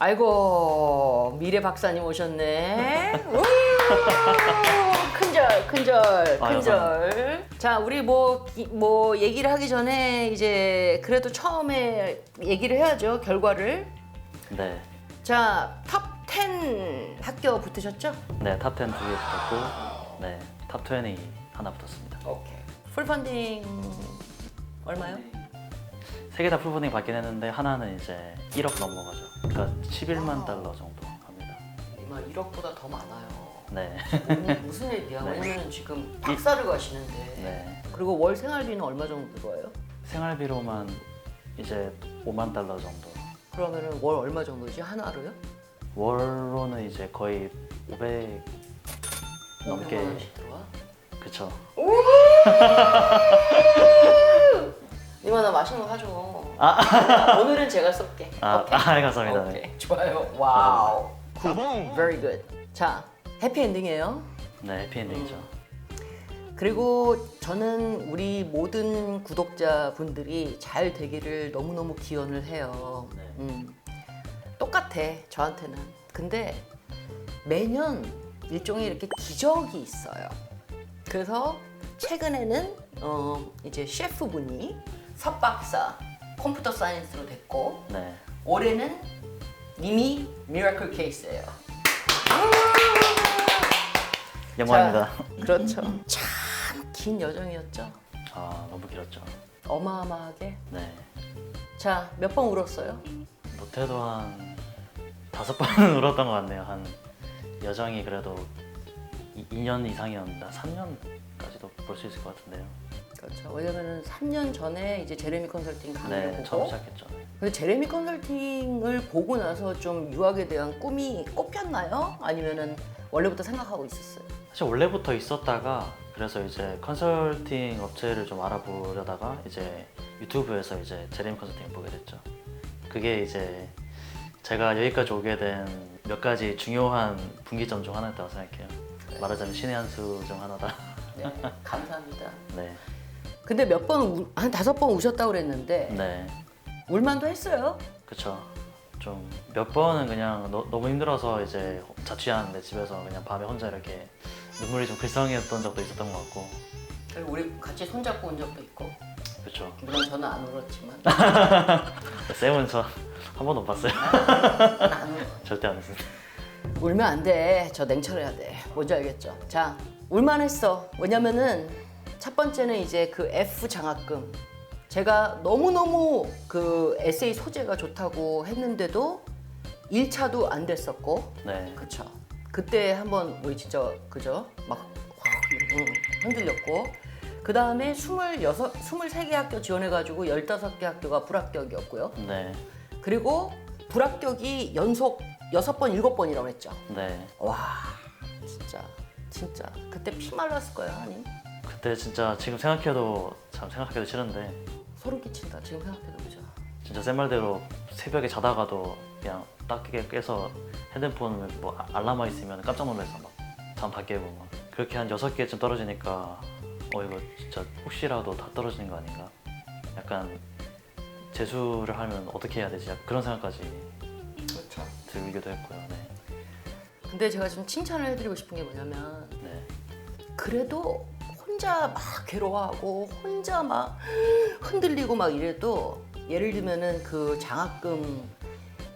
아이고 미래 박사님 오셨네. 우! 큰절 큰절 큰절. 자 우리 뭐 얘기를 하기 전에 이제 그래도 처음에 얘기를 해야죠 결과를. 네. 자 탑 10 학교 붙으셨죠? 네, 탑 10 두 개 붙었고, 네, 탑 20 하나 붙었습니다. 오케이. 풀 펀딩 얼마요? 세 개 다 풀funding 받긴 했는데 하나는 이제 1억 넘어가죠. 그러니까 11만 달러 정도 합니다. 이마 1억보다 더 많아요. 네. 무슨 얘기야? 네. 왜냐면 지금 박사를 가시는데. 네. 그리고 월 생활비는 얼마 정도 들어와요? 생활비로만 이제 5만 달러 정도. 그러면은 월 얼마 정도지? 하나로요? 월로는 이제 거의 500 넘게. 500만 원씩 들어와? 그쵸. 이마 나 맛있는 거 사줘. 아. 오늘은 제가 쏠게. 아, 오케이. 감사합니다. 오케이. 네. 좋아요. 와우. 굿. Very good. 자, 해피엔딩이에요. 네, 해피엔딩이죠. 그리고 저는 우리 모든 구독자분들이 잘 되기를 너무너무 기원을 해요. 네. 똑같아, 저한테는. 근데 매년 일종의 이렇게 기적이 있어요. 그래서 최근에는 이제 셰프분이 석박사 컴퓨터 사이언스로 됐고 네. 올해는 이미 미라클 케이스예요. 영광입니다. 자, 그렇죠. 참 긴 여정이었죠. 아, 너무 길었죠. 어마어마하게. 네. 자, 몇 번 울었어요? 못해도 한 5번은 울었던 것 같네요. 한 여정이 그래도 2년 이상이었는데 3년까지도 볼 수 있을 것 같은데요. 그렇죠. 왜냐면은 3년 전에 이제 제레미 컨설팅 강의를 네, 보고 처음 시작했죠. 근데 제레미 컨설팅을 보고 나서 좀 유학에 대한 꿈이 꼽혔나요? 아니면은 원래부터 생각하고 있었어요? 사실 원래부터 있었다가 그래서 이제 컨설팅 업체를 좀 알아보려다가 이제 유튜브에서 이제 제레미 컨설팅 보게 됐죠. 그게 이제 제가 여기까지 오게 된 몇 가지 중요한 분기점 중 하나였다고 생각해요. 말하자면 신의 한 수 중 하나다. 네, 감사합니다. 네, 근데 몇 번, 한 5번 우셨다고 그랬는데 네, 울만도 했어요. 그쵸. 좀 몇 번은 그냥 너무 힘들어서 이제 자취하는데 집에서 그냥 밤에 혼자 이렇게 눈물이 좀 글썽이었던 적도 있었던 것 같고. 그리고 우리 같이 손잡고 온 적도 있고 그쵸. 물론 저는 안 울었지만 쌤은 저 한 번도 못 봤어요. 저는 안 울어. 절대 안 했어요. 울면 안 돼. 저 냉철해야 돼. 뭔지 알겠죠? 자, 울만했어. 왜냐면은 첫 번째는 이제 그 F 장학금. 제가 너무너무 그 에세이 소재가 좋다고 했는데도 1차도 안 됐었고, 네, 그쵸? 그때 한번 우리 진짜 그죠? 막 흔들렸고, 그 다음에 23개 학교 지원해가지고 15개 학교가 불합격이었고요. 네, 그리고 불합격이 연속 6번, 7번이라고 했죠. 네. 와, 진짜 그때 피 말랐을 거예요, 하나님. 그때 진짜 지금 생각해도 참 생각하기도 싫은데 소름 끼친다. 지금 생각해도 그죠. 진짜 쌤 말대로 새벽에 자다가도 그냥 딱 깨서 핸드폰 뭐 알람만 있으면 깜짝 놀라서 막 잠 다 깨고 막 그렇게 한 6개쯤 떨어지니까 이거 진짜 혹시라도 다 떨어지는 거 아닌가? 약간 재수를 하면 어떻게 해야 되지? 약간 그런 생각까지 그렇죠. 들기도 했고요. 네. 근데 제가 좀 칭찬을 해드리고 싶은 게 뭐냐면 네. 그래도 혼자 막 괴로워하고 혼자 막 흔들리고 막 이래도 예를 들면은 그 장학금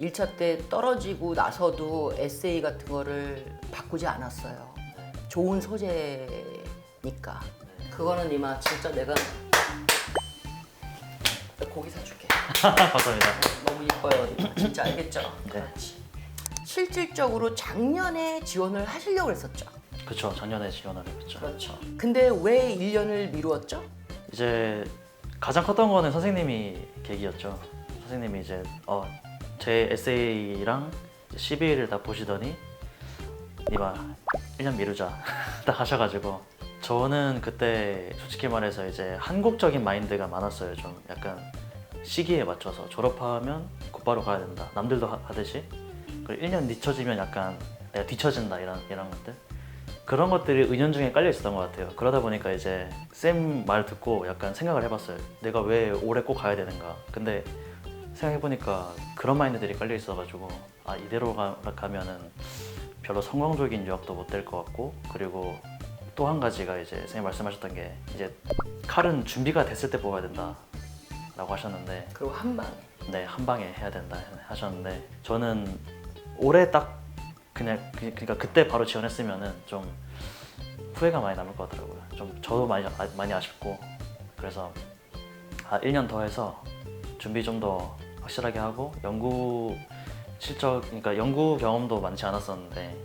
1차 때 떨어지고 나서도 에세이 같은 거를 바꾸지 않았어요. 좋은 소재니까. 그거는 이마 진짜 내가 고기 사줄게. 감사합니다. 너무 이뻐요. 이마. 진짜 알겠죠? 네. 그렇지. 실질적으로 작년에 지원을 하시려고 했었죠. 그쵸. 작년에 지원을 했죠. 그렇죠. 근데 왜 1년을 미루었죠? 이제 가장 컸던 거는 선생님이 계기였죠. 선생님이 이제 제 에세이랑 12일을 다 보시더니 니마 1년 미루자 딱 하셔가지고 저는 그때 솔직히 말해서 이제 한국적인 마인드가 많았어요. 좀 약간 시기에 맞춰서 졸업하면 곧바로 가야 된다. 남들도 하듯이. 그리고 1년 늦춰지면 약간 내가 뒤처진다 이런 것들. 그런 것들이 은연중에 깔려 있었던 것 같아요. 그러다 보니까 이제 쌤 말 듣고 약간 생각을 해봤어요. 내가 왜 올해 꼭 가야 되는가. 근데 생각해보니까 그런 마인드들이 깔려 있어가지고 아 이대로 가면은 별로 성공적인 유학도 못 될 것 같고, 그리고 또 한 가지가 이제 선생님 말씀하셨던 게 이제 칼은 준비가 됐을 때 뽑아야 된다라고 하셨는데, 그리고 한 방에. 네, 한 방에 해야 된다 하셨는데 저는 올해 딱 그러니까 그때 바로 지원했으면은 좀 후회가 많이 남을 것 같더라고요. 좀 저도 많이 아쉽고, 그래서 1년 더 해서 준비 좀 더 확실하게 하고, 연구 실적, 그러니까 연구 경험도 많지 않았었는데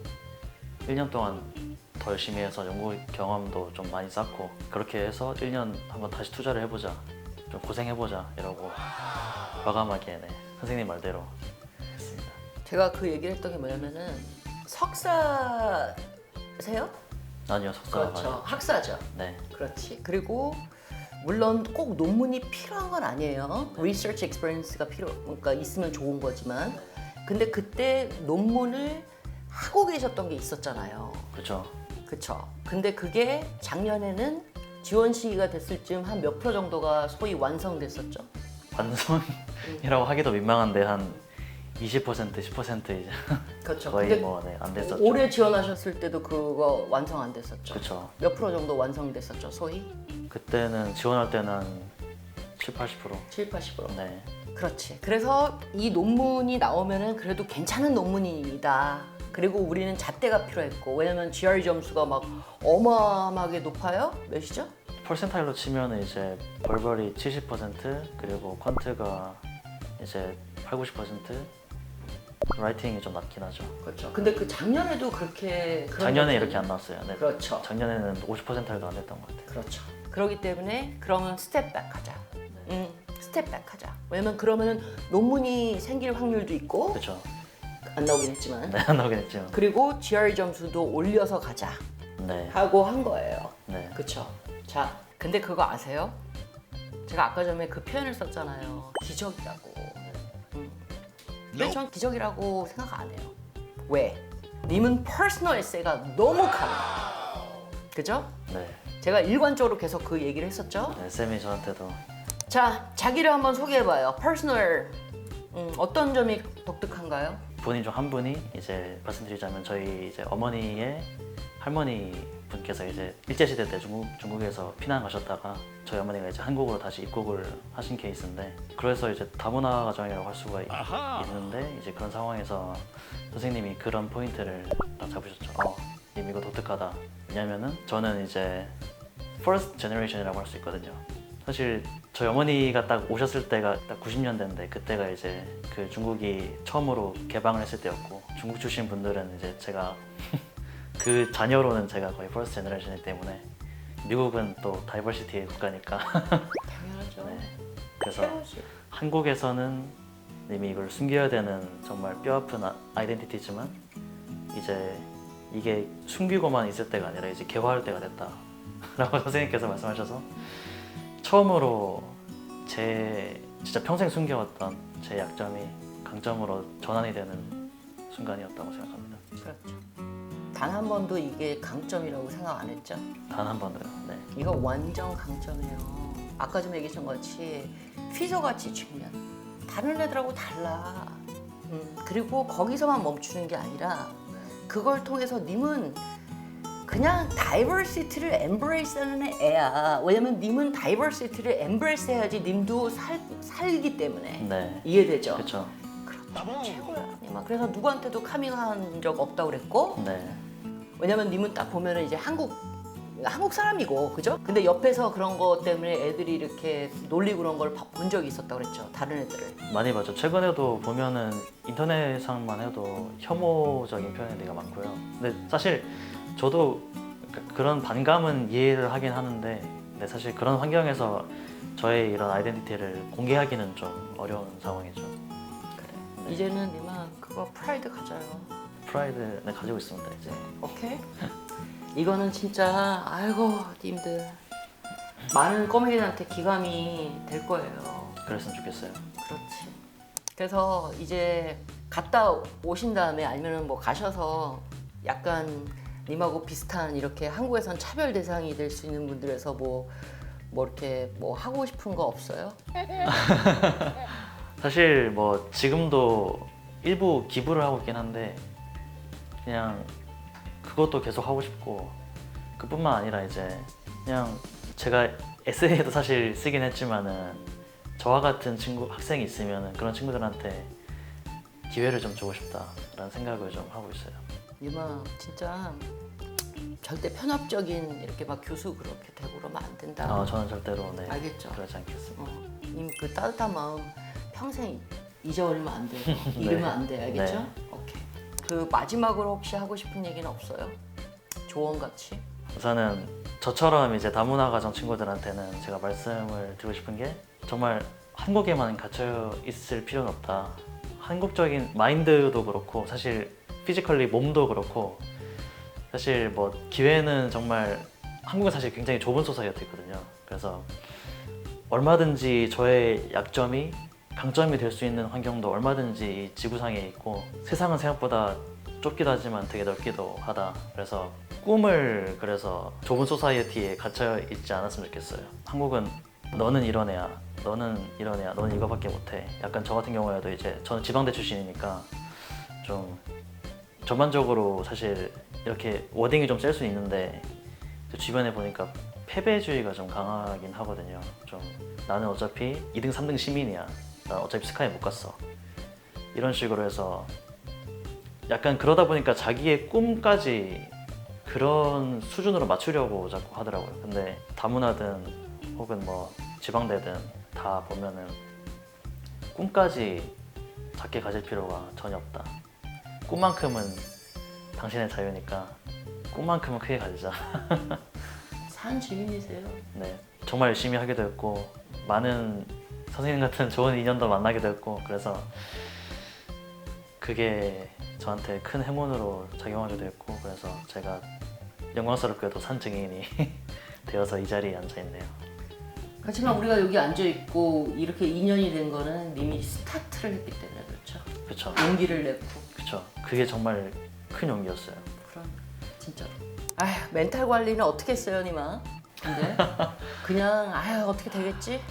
1년 동안 더 열심히 해서 연구 경험도 좀 많이 쌓고, 그렇게 해서 1년 한번 다시 투자를 해보자, 좀 고생해보자 이러고 과감하게 선생님 말대로 했습니다. 제가 그 얘기를 했던 게 뭐냐면은 석사세요? 아니요, 석사가 그렇죠. 아니에요. 학사죠. 네, 그렇지. 그리고 물론 꼭 논문이 필요한 건 아니에요. Research experience가 그러니까 있으면 좋은 거지만, 근데 그때 논문을 하고 계셨던 게 있었잖아요. 그렇죠. 그쵸. 근데 그게 작년에는 지원 시기가 됐을 즈음 한 몇 프로 정도가 소위 완성됐었죠. 완성이라고 하기도 민망한데 한 20%, 10% 이제 그렇죠. 거의 근데 뭐 안 됐었죠. 올해 지원하셨을 때도 그거 완성 안 됐었죠. 그렇죠. 몇 프로 정도 완성됐었죠, 소위? 그때는 지원할 때는 한 7, 80%. 7, 80%. 네, 그렇지. 그래서 이 논문이 나오면은 그래도 괜찮은 논문이다. 그리고 우리는 잣대가 필요했고, 왜냐면 GRE 점수가 막 어마어마하게 높아요. 몇이죠? 퍼센타일로 치면 이제 벌벌이 70%, 그리고 퀀트가 이제 8, 90%, 라이팅이 좀 낮긴 하죠. 그렇죠. 근데 그 작년에도 그렇게 그런 작년에 적이- 이렇게 안 나왔어요. 네. 그렇죠. 작년에는 50%도 안 됐던 것 같아요. 그렇죠. 그렇기 때문에 그러면 스텝백 하자. 스텝백 하자. 왜냐면 그러면은 논문이 생길 확률도 있고, 그렇죠. 안 나오긴 했지만, 네, 안 나오긴 했죠. 그리고 GRE 점수도 올려서 가자 네, 하고 한 거예요. 네. 그쵸? 자, 근데 그거 아세요? 제가 아까 전에 그 표현을 썼잖아요. 기적이라고. 근데 전 기적이라고 생각 안 해요. 왜? 님은 퍼스널 에세이가 너무 강해요. 그죠? 네. 제가 일관적으로 계속 그 얘기를 했었죠. 네, 쌤이 저한테도 자, 자기를 한번 소개해봐요. 퍼스널 어떤 점이 독특한가요? 본인 중 한 분이 이제 말씀드리자면 저희 이제 어머니의 할머니 분께서 이제 일제시대 때 중국에서 피난 가셨다가 저희 어머니가 이제 한국으로 다시 입국을 하신 케이스인데, 그래서 이제 다문화 가정이라고 할 수가 있는데, 이제 그런 상황에서 선생님이 그런 포인트를 딱 잡으셨죠. 님 이거 독특하다. 왜냐면은 저는 이제 first generation이라고 할 수 있거든요. 사실 저희 어머니가 딱 오셨을 때가 딱 90년대인데, 그때가 이제 그 중국이 처음으로 개방을 했을 때였고, 중국 출신 분들은 이제 제가 그 자녀로는 제가 거의 퍼스트 제너레이션이기 때문에, 미국은 또 다이버시티의 국가니까 당연하죠. 네. 그래서 해야지. 한국에서는 이미 이걸 숨겨야 되는 정말 뼈아픈 아이덴티티지만, 이제 이게 숨기고만 있을 때가 아니라 이제 개화할 때가 됐다라고 선생님께서 말씀하셔서 처음으로 제 진짜 평생 숨겨왔던 제 약점이 강점으로 전환이 되는 순간이었다고 생각합니다. 그렇죠. 단 한 번도 이게 강점이라고 생각 안 했죠. 단 한 번도요. 네. 이거 완전 강점이에요. 아까 좀 얘기했던 것 같이 피서가치 측면. 다른 애들하고 달라. 그리고 거기서만 멈추는 게 아니라 그걸 통해서 님은 그냥 다이버시티를 엠브레이스하는 애야. 왜냐면 님은 다이버시티를 엠브레이스 해야지 님도 살기 때문에. 네. 이해되죠? 그렇죠. 그렇죠. 최고야. 님아. 그래서 누구한테도 카밍한 적 없다고 그랬고, 네. 왜냐면 님은 딱 보면은 이제 한국 사람이고, 그죠? 근데 옆에서 그런 거 때문에 애들이 이렇게 놀리고 그런 걸 본 적이 있었다고 그랬죠. 다른 애들을. 많이 봤죠. 최근에도 보면은 인터넷상만 해도 혐오적인 표현들이 많고요. 근데 사실 저도 그런 반감은 이해를 하긴 하는데, 근데 사실 그런 환경에서 저의 이런 아이덴티티를 공개하기는 좀 어려운 상황이죠. 그래. 이제는 님아 그거 프라이드 가져요. 프라이드는 가지고 있습니다 이제. 오케이? 이거는 진짜 아이고 님들 많은 꼬맹이들한테 기감이 될 거예요. 그랬으면 좋겠어요. 그렇지. 그래서 이제 갔다 오신 다음에 아니면은 뭐 가셔서 약간 님하고 비슷한 이렇게 한국에선 차별 대상이 될 수 있는 분들에서 뭐 이렇게 뭐 하고 싶은 거 없어요? 사실 뭐 지금도 일부 기부를 하고 있긴 한데 그냥 그것도 계속 하고 싶고 그뿐만 아니라 이제 그냥 제가 에세이에도 사실 쓰긴 했지만은 저와 같은 학생이 있으면 그런 친구들한테 기회를 좀 주고 싶다라는 생각을 좀 하고 있어요. 유마 진짜 절대 편협적인 이렇게 막 교수 그렇게 되고 그러면 안 된다. 저는 절대로 네, 알겠죠? 그러지 않겠습니다. 님 그 따뜻한 마음 평생 잊어버리면 안 돼. 잃으면 안 돼. 알겠죠? 네. 오케이. 그 마지막으로 혹시 하고 싶은 얘기는 없어요? 조언같이? 우선은 저처럼 이제 다문화 가정 친구들한테는 제가 말씀을 드리고 싶은 게 정말 한국에만 갇혀 있을 필요는 없다. 한국적인 마인드도 그렇고 사실 피지컬리 몸도 그렇고 사실 뭐 기회는 정말 한국은 사실 굉장히 좁은 소사이어티거든요. 그래서 얼마든지 저의 약점이 강점이 될 수 있는 환경도 얼마든지 이 지구상에 있고 세상은 생각보다 좁기도 하지만 되게 넓기도 하다. 그래서 꿈을 그래서 좁은 소사이어티에 갇혀 있지 않았으면 좋겠어요. 한국은 너는 이런 애야, 너는 이런 애야, 너는 이거밖에 못해. 약간 저 같은 경우에도 이제 저는 지방대 출신이니까 좀 전반적으로 사실 이렇게 워딩이 좀 셀 수 있는데 주변에 보니까 패배주의가 좀 강하긴 하거든요. 좀 나는 어차피 2등, 3등 시민이야. 난 어차피 스카이 못 갔어. 이런 식으로 해서 약간 그러다 보니까 자기의 꿈까지 그런 수준으로 맞추려고 자꾸 하더라고요. 근데 다문화든 혹은 뭐 지방대든 다 보면은 꿈까지 작게 가질 필요가 전혀 없다. 꿈만큼은 당신의 자유니까 꿈만큼은 크게 가지자. 산 주인이세요. 네, 정말 열심히 하게 되었고 많은 선생님 같은 좋은 인연도 만나게 되었고 그래서 그게 저한테 큰 행운으로 작용하게 되었고 그래서 제가 영광스럽게도 산 증인이 되어서 이 자리에 앉아 있네요. 하지만 우리가 여기 앉아 있고 이렇게 인연이 된 거는 님이 스타트를 했기 때문에 그렇죠. 그렇죠, 용기를 냈고. 그렇죠. 그게 정말 큰 용기였어요. 그럼 진짜로. 아휴 멘탈 관리는 어떻게 했어요, 님아? 근데 그냥 아휴 어떻게 되겠지?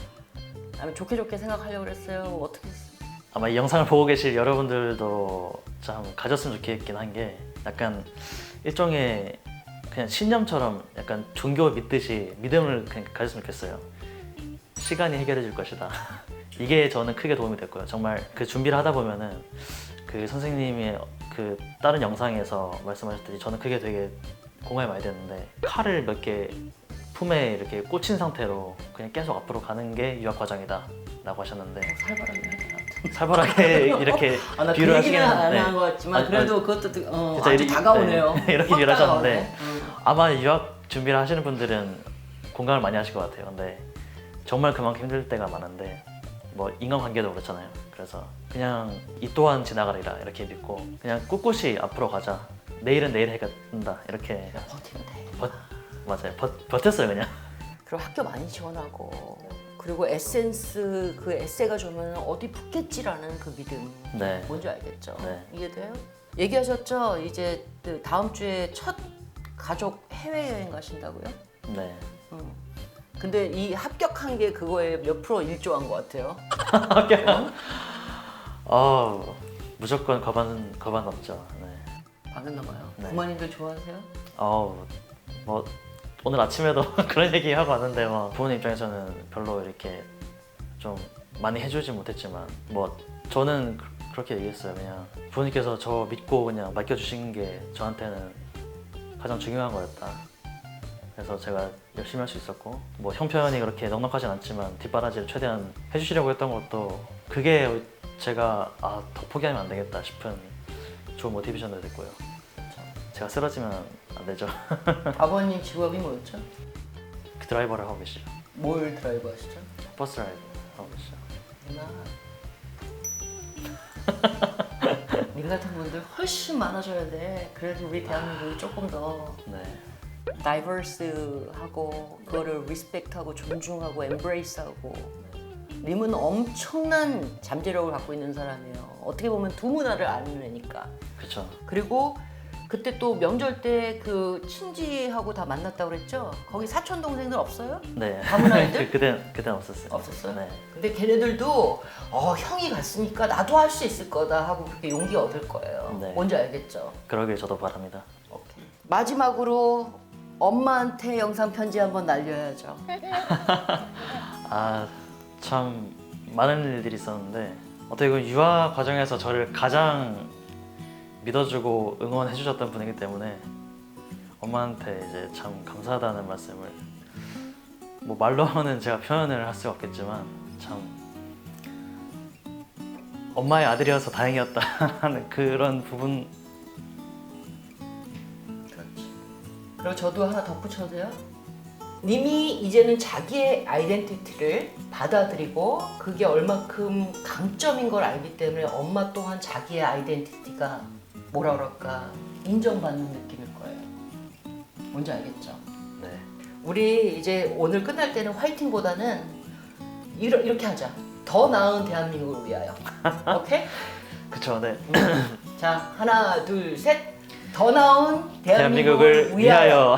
아니면 좋게 좋게 생각하려고 그랬어요. 어떻게 했어? 아마 이 영상을 보고 계실 여러분들도 참 가졌으면 좋겠긴 한 게 약간 일종의 그냥 신념처럼 약간 종교 믿듯이 믿음을 그냥 가졌으면 좋겠어요. 시간이 해결해 줄 것이다. 이게 저는 크게 도움이 됐고요. 정말 그 준비를 하다 보면은 그 선생님의 그 다른 영상에서 말씀하셨듯이 저는 그게 되게 공감이 많이 됐는데 칼을 몇 개 품에 이렇게 꽂힌 상태로 그냥 계속 앞으로 가는 게 유학 과정이다 라고 하셨는데 살벌하게 하더라. 살벌하게 이렇게 나 비유를 그 하시긴 얘기는 안 했는데 한 것 같지만 그래도 그것도 진짜 아주 다가오네요. 네, 이렇게 확 비유를 하셨는데 다가오네. 아마 유학 준비를 하시는 분들은 공감을 많이 하실 것 같아요. 근데 정말 그만큼 힘들 때가 많은데 뭐 인간관계도 그렇잖아요. 그래서 그냥 이 또한 지나가리라 이렇게 믿고 그냥 꿋꿋이 앞으로 가자. 내일은 내일 해가 뜬다 이렇게 버티면 돼. 맞아요. 버텼어요 그냥. 그리고 학교 많이 지원하고 그리고 에센스 그 에세가 주면 어디 붙겠지라는 그 믿음. 네. 뭔지 알겠죠? 네. 이해돼요? 얘기하셨죠? 이제 그 다음 주에 첫 가족 해외여행 가신다고요? 네. 근데 이 합격한 게 그거에 몇 프로 일조한 것 같아요? 무조건 거반 넘죠. 네. 반은 넘어요. 네. 부모님들 좋아하세요? 뭐 오늘 아침에도 그런 얘기 하고 왔는데 뭐 부모님 입장에서는 별로 이렇게 좀 많이 해주지 못했지만 뭐 저는 그렇게 얘기했어요. 그냥 부모님께서 저 믿고 그냥 맡겨주신 게 저한테는 가장 중요한 거였다. 그래서 제가 열심히 할 수 있었고 뭐 형편이 그렇게 넉넉하진 않지만 뒷바라지를 최대한 해주시려고 했던 것도 그게 제가 더 포기하면 안 되겠다 싶은 좋은 모티베이션도 됐고요. 제가 쓰러지면 안 되죠. 아버님 직업이 뭐였죠? 그 드라이버를 하고 계시죠. 뭘 드라이브 하시죠? 버스 드라이버 하고 계시죠. 님 같은 분들 훨씬 많아져야 돼. 그래도 우리 대한민국이 조금 더 네. 다이버스하고 그거를 리스펙트하고 존중하고 엠브레이스하고 님은 엄청난 잠재력을 갖고 있는 사람이에요. 어떻게 보면 두 문화를 아는 애니까. 그렇죠. 그리고 그때 또 명절 때 그 친지하고 다 만났다고 그랬죠? 거기 사촌 동생들 없어요? 네. 가문 아이들? 그땐 없었어요. 없었어요? 네. 근데 걔네들도 형이 갔으니까 나도 할 수 있을 거다 하고 그렇게 용기 얻을 거예요. 네. 뭔지 알겠죠? 그러길 저도 바랍니다. 오케이. 마지막으로 엄마한테 영상 편지 한번 날려야죠. 아, 참 많은 일들이 있었는데 어떻게 보면 유아 과정에서 저를 가장 믿어주고 응원해 주셨던 분이기 때문에 엄마한테 이제 참 감사하다는 말씀을 뭐 말로는 제가 표현을 할 수가 없겠지만 참 엄마의 아들이어서 다행이었다 하는 그런 부분. 그렇지. 그리고 저도 하나 덧붙여도 돼요? 님이 이제는 자기의 아이덴티티를 받아들이고 그게 얼마큼 강점인 걸 알기 때문에 엄마 또한 자기의 아이덴티티가 뭐라 그럴까 인정받는 느낌일 거예요. 뭔지 알겠죠? 네. 우리 이제 오늘 끝날 때는 화이팅보다는 이렇게 하자. 더 나은 대한민국을 위하여. 오케이? 그쵸, 네. 자, 하나, 둘, 셋. 더 나은 대한민국을 위하여.